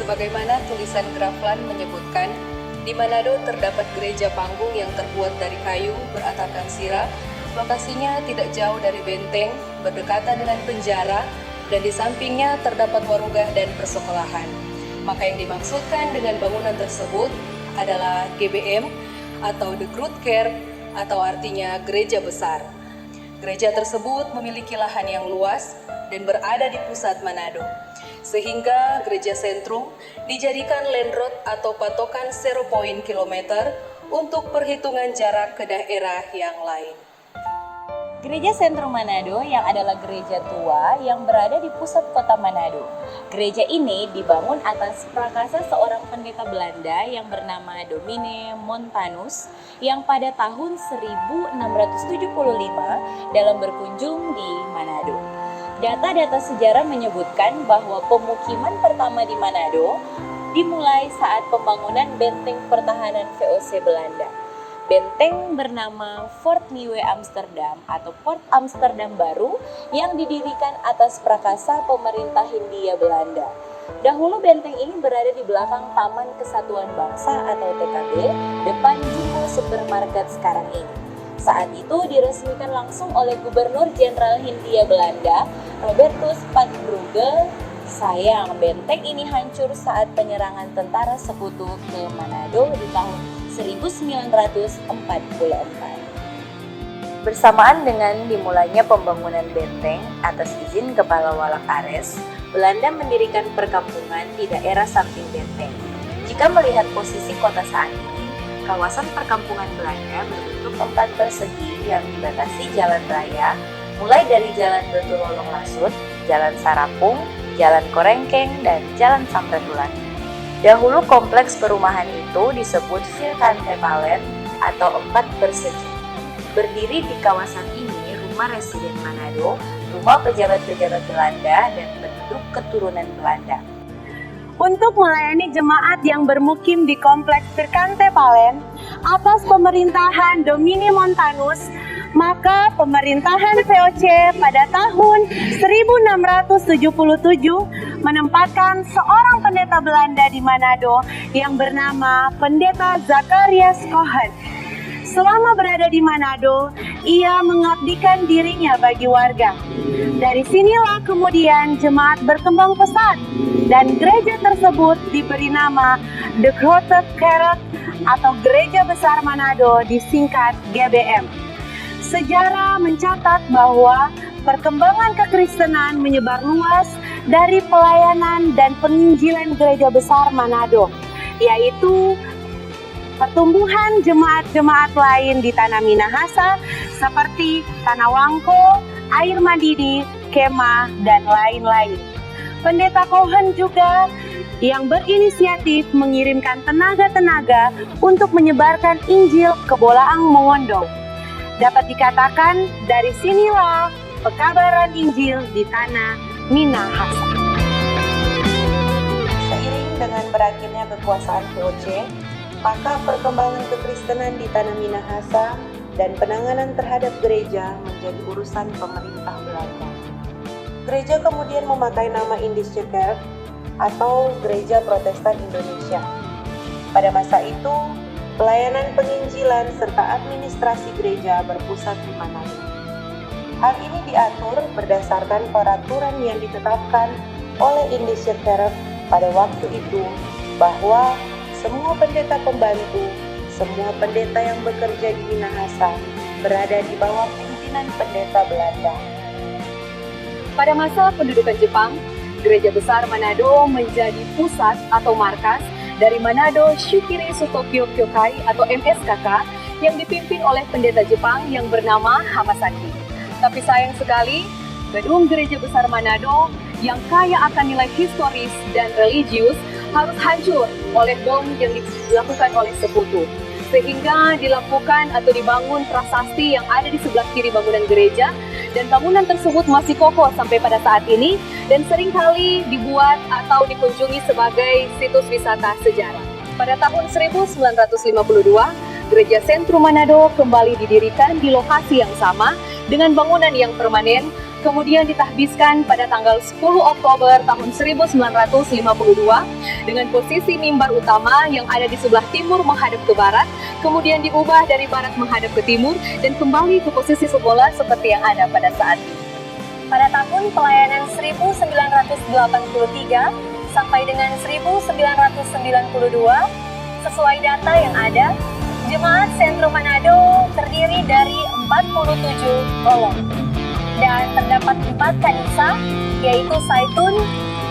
Sebagaimana tulisan Graflan menyebutkan, di Manado terdapat gereja panggung yang terbuat dari kayu beratapkan sirah. Lokasinya tidak jauh dari benteng, berdekatan dengan penjara, dan di sampingnya terdapat warugah dan persekolahan. Maka yang dimaksudkan dengan bangunan tersebut adalah GBM atau The Groot Kerk, atau artinya gereja besar. Gereja tersebut memiliki lahan yang luas dan berada di pusat Manado, sehingga gereja sentrum dijadikan land road atau patokan 0 kilometer untuk perhitungan jarak ke daerah yang lain. Gereja Sentrum Manado yang adalah gereja tua yang berada di pusat kota Manado. Gereja ini dibangun atas prakarsa seorang pendeta Belanda yang bernama Domine Montanus yang pada tahun 1675 dalam berkunjung di Manado. Data-data sejarah menyebutkan bahwa pemukiman pertama di Manado dimulai saat pembangunan benteng pertahanan VOC Belanda. Benteng bernama Fort Nieuwe Amsterdam atau Port Amsterdam Baru yang didirikan atas prakarsa pemerintah Hindia Belanda. Dahulu benteng ini berada di belakang Taman Kesatuan Bangsa atau TKB, depan Jumbo Supermarket sekarang ini. Saat itu diresmikan langsung oleh Gubernur Jenderal Hindia Belanda, Robertus Paardebrugge. Sayang, benteng ini hancur saat penyerangan tentara sekutu ke Manado di tahun 1944. Bersamaan dengan dimulainya pembangunan benteng atas izin Kepala Walak Ares, Belanda mendirikan perkampungan di daerah samping benteng. Jika melihat posisi kota saat ini, kawasan perkampungan Belanda berbentuk 4 persegi yang dibatasi jalan raya, mulai dari Jalan Betulolong Lasut, Jalan Sarapung, Jalan Korengkeng, dan Jalan Samratulangi. Dahulu kompleks perumahan itu disebut Vierkante-Palet atau 4 persegi. Berdiri di kawasan ini rumah residen Manado, rumah pejabat-pejabat Belanda, dan penduduk keturunan Belanda. Untuk melayani jemaat yang bermukim di kompleks Vierkante-Palet atas pemerintahan Domine Montanus, maka pemerintahan VOC pada tahun 1677 menempatkan seorang pendeta Belanda di Manado yang bernama Pendeta Zacharias Cohen. Selama berada di Manado, ia mengabdikan dirinya bagi warga. Dari sinilah kemudian jemaat berkembang pesat dan gereja tersebut diberi nama The Groot Kerk atau Gereja Besar Manado, disingkat GBM. Sejarah mencatat bahwa perkembangan kekristenan menyebar luas dari pelayanan dan penginjilan Gereja Besar Manado, yaitu pertumbuhan jemaat-jemaat lain di Tanah Minahasa seperti Tanah Wangko, Air Madidi, Kemah, dan lain-lain. Pendeta Cohen juga yang berinisiatif mengirimkan tenaga-tenaga untuk menyebarkan Injil ke Bolaang Mongondo. Dapat dikatakan dari sinilah pekabaran Injil di Tanah Minahasa. Seiring dengan berakhirnya kekuasaan VOC, maka perkembangan kekristenan di Tanah Minahasa dan penanganan terhadap gereja menjadi urusan pemerintah Belanda. Gereja kemudian memakai nama Indische Kerk atau Gereja Protestan Indonesia. Pada masa itu, pelayanan penginjilan serta administrasi gereja berpusat di Manado. Hal ini diatur berdasarkan peraturan yang ditetapkan oleh Indische Kerk pada waktu itu, bahwa semua pendeta pembantu, semua pendeta yang bekerja di Minahasa berada di bawah pimpinan pendeta Belanda. Pada masa pendudukan Jepang, Gereja Besar Manado menjadi pusat atau markas dari Manado Shukiri Sutokyo Kyokai atau MSKK yang dipimpin oleh pendeta Jepang yang bernama Hamasaki. Tapi sayang sekali, gedung Gereja Besar Manado yang kaya akan nilai historis dan religius harus hancur oleh bom yang dilakukan oleh sekutu. Sehingga dilakukan atau dibangun prasasti yang ada di sebelah kiri bangunan gereja, dan bangunan tersebut masih kokoh sampai pada saat ini dan seringkali dibuat atau dikunjungi sebagai situs wisata sejarah. Pada tahun 1952, Gereja Sentrum Manado kembali didirikan di lokasi yang sama dengan bangunan yang permanen, kemudian ditahbiskan pada tanggal 10 Oktober tahun 1952 dengan posisi mimbar utama yang ada di sebelah timur menghadap ke barat, kemudian diubah dari barat menghadap ke timur dan kembali ke posisi semula seperti yang ada pada saat ini. Pada tahun pelayanan 1983 sampai dengan 1992, sesuai data yang ada, Jemaat Sentrum Manado terdiri dari 47 kolom dan terdapat 4 kanisa, yaitu Zaitun,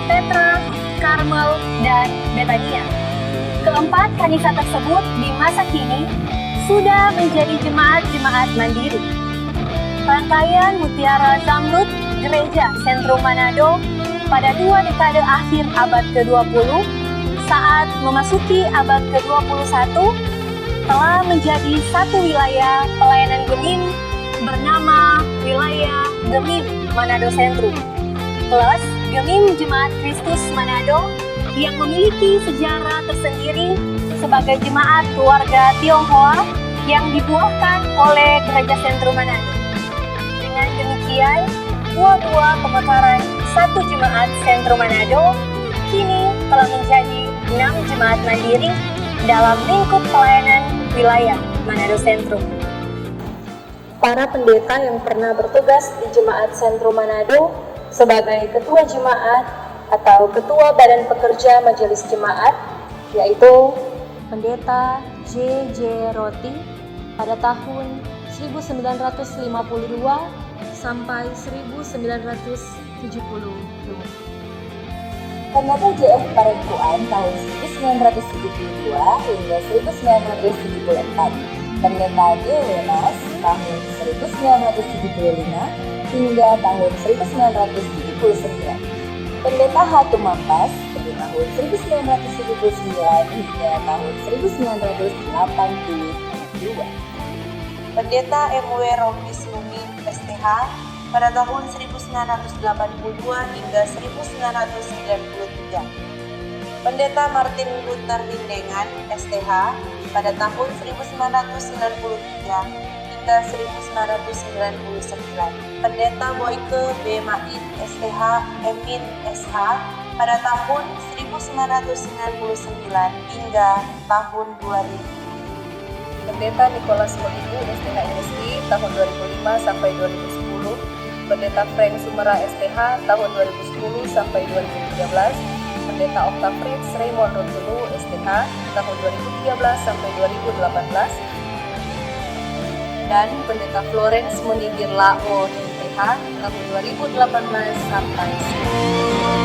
Petra, Karmel, dan Betania. Keempat kanisa tersebut di masa kini sudah menjadi jemaat-jemaat mandiri. Rangkaian Mutiara Zamrud Gereja Sentrum Manado pada 2 dekade akhir abad ke-20 saat memasuki abad ke-21 telah menjadi satu wilayah pelayanan Gemim bernama Wilayah Gemim Manado Sentrum plus Gemim Jemaat Kristus Manado yang memiliki sejarah tersendiri sebagai jemaat keluarga Tionghoa yang dibuahkan oleh Gereja Sentrum Manado. Dengan demikian, dua-dua pemekaran satu jemaat Sentrum Manado kini telah menjadi 6 jemaat mandiri dalam lingkup pelayanan wilayah Manado Sentrum. Para pendeta yang pernah bertugas di Jemaat Sentrum Manado sebagai ketua jemaat atau ketua badan pekerja majelis jemaat, yaitu Pendeta J.J. Roti pada tahun 1952 sampai 1972. Pendeta J.F. Parengkuan tahun 1972 hingga 1974. Pendeta J. Wenas tahun 1975 hingga tahun 1979. Pendeta H. Tumampas dari tahun 1979 hingga tahun 1982. Pendeta M.W. Romis Lumin STH pada tahun 1982 hingga 1993. Pendeta Martin Luther Lindengan STH pada tahun 1993 hingga 1999. Pendeta Boyke B. Main STH Emin SH pada tahun 1999 hingga tahun 2000. Pendeta Nicholas Modibu STH MSI tahun 2005 sampai 2010. Pendeta Frank Sumera STH tahun 2010 sampai 2013. Pendeta Okta Fritz Raymond Rotulu STH tahun 2013 sampai 2018. Dan Pendeta Florence Monigir Lao MTH tahun 2018 sampai 2019.